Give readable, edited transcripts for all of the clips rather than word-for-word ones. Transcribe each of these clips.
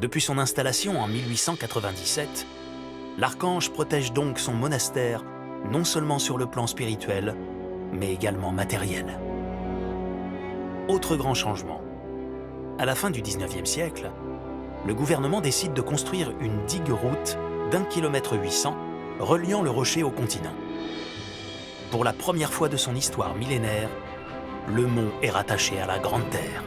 Depuis son installation en 1897, l'Archange protège donc son monastère non seulement sur le plan spirituel, mais également matériel. Autre grand changement. À la fin du 19e siècle, le gouvernement décide de construire une digue-route d'1,8 km reliant le rocher au continent. Pour la première fois de son histoire millénaire, le mont est rattaché à la Grande Terre.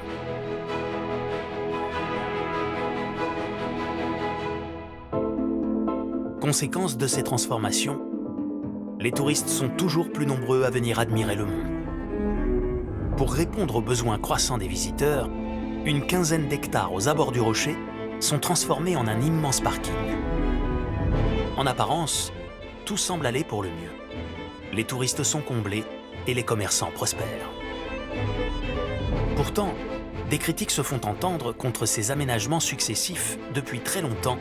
Conséquence de ces transformations, les touristes sont toujours plus nombreux à venir admirer le mont. Pour répondre aux besoins croissants des visiteurs, une quinzaine d'hectares aux abords du rocher sont transformés en un immense parking. En apparence, tout semble aller pour le mieux. Les touristes sont comblés et les commerçants prospèrent. Pourtant, des critiques se font entendre contre ces aménagements successifs depuis très longtemps,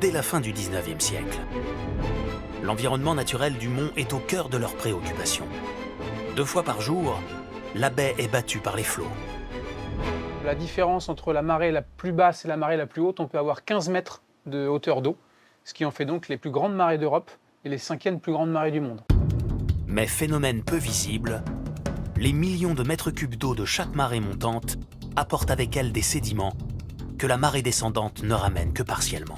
dès la fin du 19e siècle. L'environnement naturel du mont est au cœur de leurs préoccupations. 2 fois par jour, la baie est battue par les flots. La différence entre la marée la plus basse et la marée la plus haute, on peut avoir 15 mètres de hauteur d'eau, ce qui en fait donc les plus grandes marées d'Europe et les 5e plus grandes marées du monde. Mais phénomène peu visible, les millions de mètres cubes d'eau de chaque marée montante apportent avec elles des sédiments que la marée descendante ne ramène que partiellement.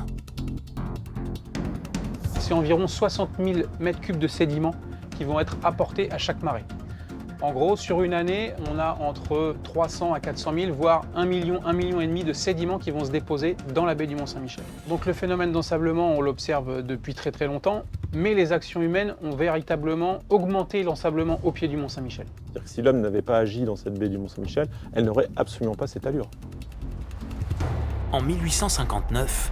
C'est environ 60 000 mètres cubes de sédiments qui vont être apportés à chaque marée. En gros, sur une année, on a entre 300 à 400 000, voire 1 million et demi de sédiments qui vont se déposer dans la baie du Mont-Saint-Michel. Donc le phénomène d'ensablement, on l'observe depuis très longtemps, mais les actions humaines ont véritablement augmenté l'ensablement au pied du Mont-Saint-Michel. C'est-à-dire que si l'homme n'avait pas agi dans cette baie du Mont-Saint-Michel, elle n'aurait absolument pas cette allure. En 1859,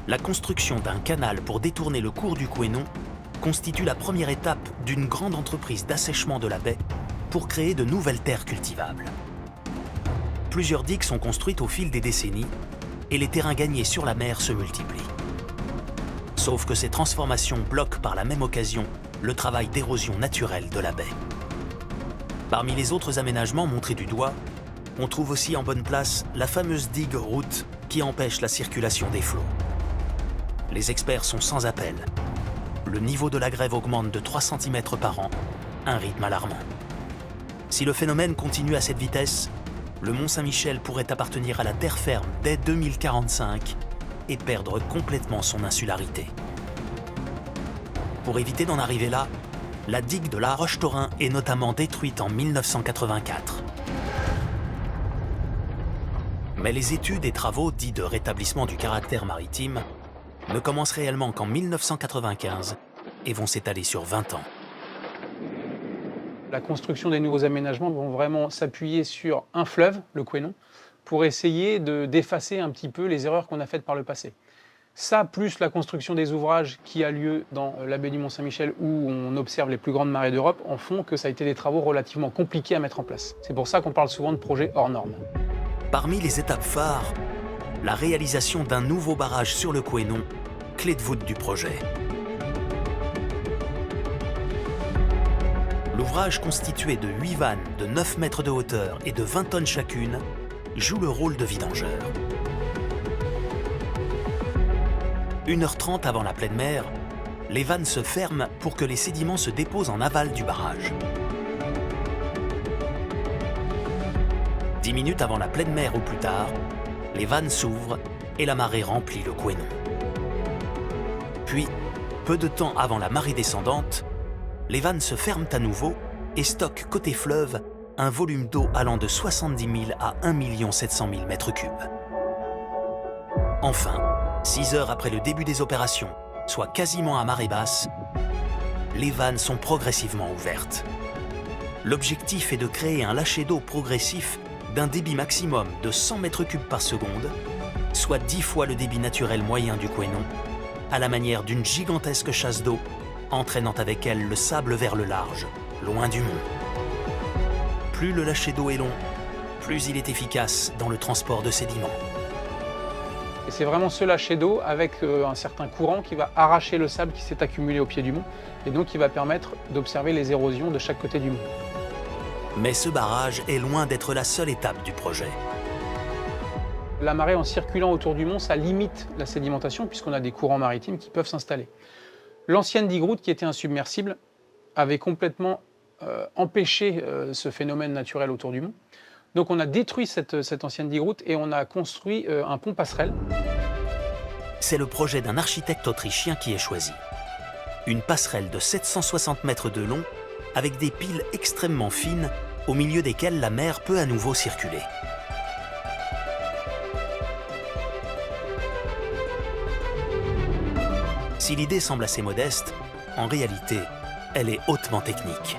la construction d'un canal pour détourner le cours du Couesnon constitue la première étape d'une grande entreprise d'assèchement de la baie pour créer de nouvelles terres cultivables. Plusieurs digues sont construites au fil des décennies et les terrains gagnés sur la mer se multiplient. Sauf que ces transformations bloquent par la même occasion le travail d'érosion naturelle de la baie. Parmi les autres aménagements montrés du doigt, on trouve aussi en bonne place la fameuse digue-route qui empêche la circulation des flots. Les experts sont sans appel. Le niveau de la grève augmente de 3 cm par an, un rythme alarmant. Si le phénomène continue à cette vitesse, le Mont-Saint-Michel pourrait appartenir à la terre ferme dès 2045 et perdre complètement son insularité. Pour éviter d'en arriver là, la digue de La Roche-Taurin est notamment détruite en 1984. Mais les études et travaux dits de rétablissement du caractère maritime ne commencent réellement qu'en 1995 et vont s'étaler sur 20 ans. La construction des nouveaux aménagements vont vraiment s'appuyer sur un fleuve, le Couesnon, pour essayer d'effacer un petit peu les erreurs qu'on a faites par le passé. Ça, plus la construction des ouvrages qui a lieu dans la baie du Mont-Saint-Michel où on observe les plus grandes marées d'Europe, en font que ça a été des travaux relativement compliqués à mettre en place. C'est pour ça qu'on parle souvent de projets hors normes. Parmi les étapes phares, la réalisation d'un nouveau barrage sur le Couesnon, clé de voûte du projet. L'ouvrage constitué de 8 vannes de 9 mètres de hauteur et de 20 tonnes chacune joue le rôle de vidangeur. 1h30 avant la pleine mer, les vannes se ferment pour que les sédiments se déposent en aval du barrage. 10 minutes avant la pleine mer ou plus tard, les vannes s'ouvrent et la marée remplit le Couesnon. Puis, peu de temps avant la marée descendante, les vannes se ferment à nouveau et stockent côté fleuve un volume d'eau allant de 70 000 à 1 700 000 mètres cubes. Enfin, 6 heures après le début des opérations, soit quasiment à marée basse, les vannes sont progressivement ouvertes. L'objectif est de créer un lâcher d'eau progressif d'un débit maximum de 100 mètres cubes par seconde, soit 10 fois le débit naturel moyen du Couesnon, à la manière d'une gigantesque chasse d'eau, entraînant avec elle le sable vers le large, loin du mont. Plus le lâcher d'eau est long, plus il est efficace dans le transport de sédiments. Et c'est vraiment ce lâcher d'eau avec un certain courant qui va arracher le sable qui s'est accumulé au pied du mont et donc qui va permettre d'observer les érosions de chaque côté du mont. Mais ce barrage est loin d'être la seule étape du projet. La marée, en circulant autour du mont, ça limite la sédimentation puisqu'on a des courants maritimes qui peuvent s'installer. L'ancienne digue-route, qui était insubmersible, avait complètement empêché ce phénomène naturel autour du mont. Donc on a détruit cette ancienne digue-route et on a construit un pont passerelle. C'est le projet d'un architecte autrichien qui est choisi. Une passerelle de 760 mètres de long avec des piles extrêmement fines au milieu desquelles la mer peut à nouveau circuler. Si l'idée semble assez modeste, en réalité, elle est hautement technique.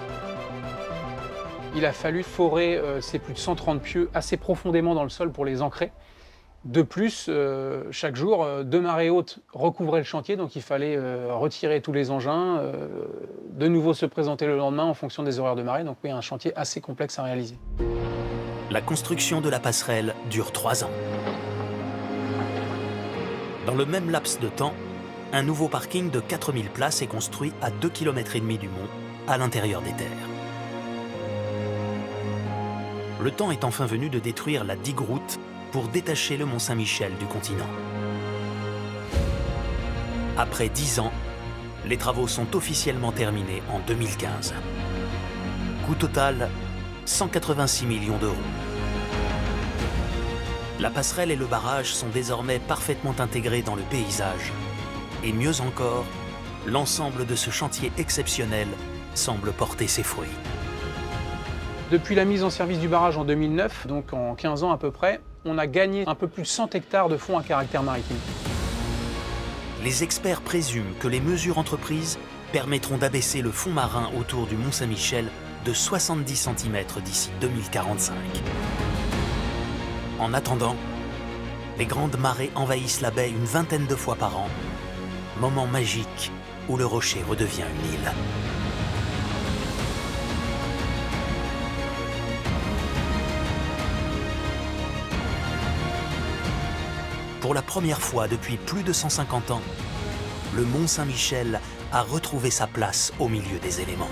Il a fallu forer ces plus de 130 pieux assez profondément dans le sol pour les ancrer. De plus, chaque jour, 2 marées hautes recouvraient le chantier, donc il fallait retirer tous les engins, de nouveau se présenter le lendemain en fonction des horaires de marée. Donc oui, un chantier assez complexe à réaliser. La construction de la passerelle dure 3 ans. Dans le même laps de temps, un nouveau parking de 4000 places est construit à 2,5 km du mont, à l'intérieur des terres. Le temps est enfin venu de détruire la digue-route pour détacher le Mont-Saint-Michel du continent. Après 10 ans, les travaux sont officiellement terminés en 2015. Coût total, 186 millions d'euros. La passerelle et le barrage sont désormais parfaitement intégrés dans le paysage. Et mieux encore, l'ensemble de ce chantier exceptionnel semble porter ses fruits. Depuis la mise en service du barrage en 2009, donc en 15 ans à peu près, on a gagné un peu plus de 100 hectares de fonds à caractère maritime. Les experts présument que les mesures entreprises permettront d'abaisser le fond marin autour du Mont-Saint-Michel de 70 cm d'ici 2045. En attendant, les grandes marées envahissent la baie une vingtaine de fois par an, moment magique où le rocher redevient une île. Pour la première fois depuis plus de 150 ans, le Mont Saint-Michel a retrouvé sa place au milieu des éléments.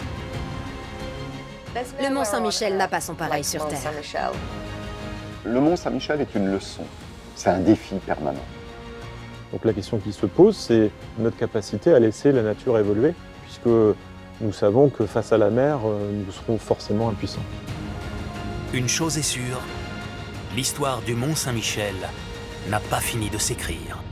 Le Mont Saint-Michel n'a pas son pareil sur Terre. Le Mont Saint-Michel est une leçon, c'est un défi permanent. Donc la question qui se pose, c'est notre capacité à laisser la nature évoluer, puisque nous savons que face à la mer, nous serons forcément impuissants. Une chose est sûre, l'histoire du Mont Saint-Michel n'a pas fini de s'écrire.